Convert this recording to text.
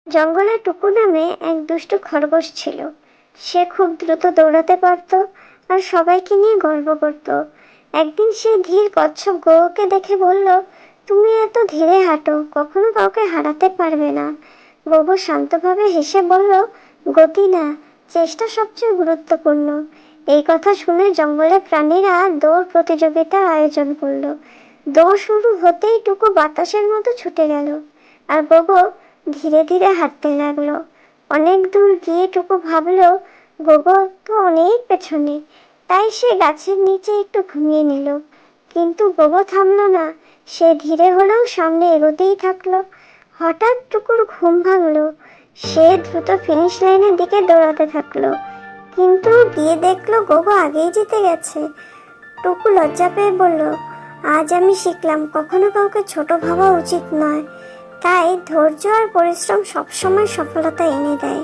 জঙ্গলে টুকু নামে এক দুষ্টু খরগোশ ছিল। সে খুব দ্রুত দৌড়াতে পারত আর সবাইকে নিয়ে গর্ব করত। একদিন সে ধীর কচ্ছপ গৌকে দেখে বলল, তুমি এত ধীরে হাঁটো, কখনো কাউকে হারাতে পারবে না। গৌব শান্তভাবে হেসে বলল, গতি না, চেষ্টা সবচেয়ে গুরুত্বপূর্ণ। এই কথা শুনে জঙ্গলের প্রাণীরা দৌড় প্রতিযোগিতার আয়োজন করলো। দৌড় শুরু হতেই টুকু বাতাসের মতো ছুটে গেল, আর গোগো ধীরে ধীরে হাঁটতে লাগলো। অনেক দূর গিয়ে টুকু ভাবলো গোগো তো অনেক পেছনে, তাই সে গাছের নিচে একটু ঘুমিয়ে নিল। কিন্তু গোগো থামলো না, সে ধীরে হলেও সামনে এগোতেই থাকলো। হঠাৎ টুকুর ঘুম ভাঙলো। সে দ্রুত ফিনিশ লাইনের দিকে দৌড়াতে থাকলো, কিন্তু গিয়ে দেখলো গোগো আগেই জিতে গেছে। টুকু লজ্জা পেয়ে বলল, আজ আমি শিখলাম কখনো কাউকে ছোট ভাবা উচিত নয়। তাই ধৈর্য আর পরিশ্রম সবসময় সফলতা এনে দেয়।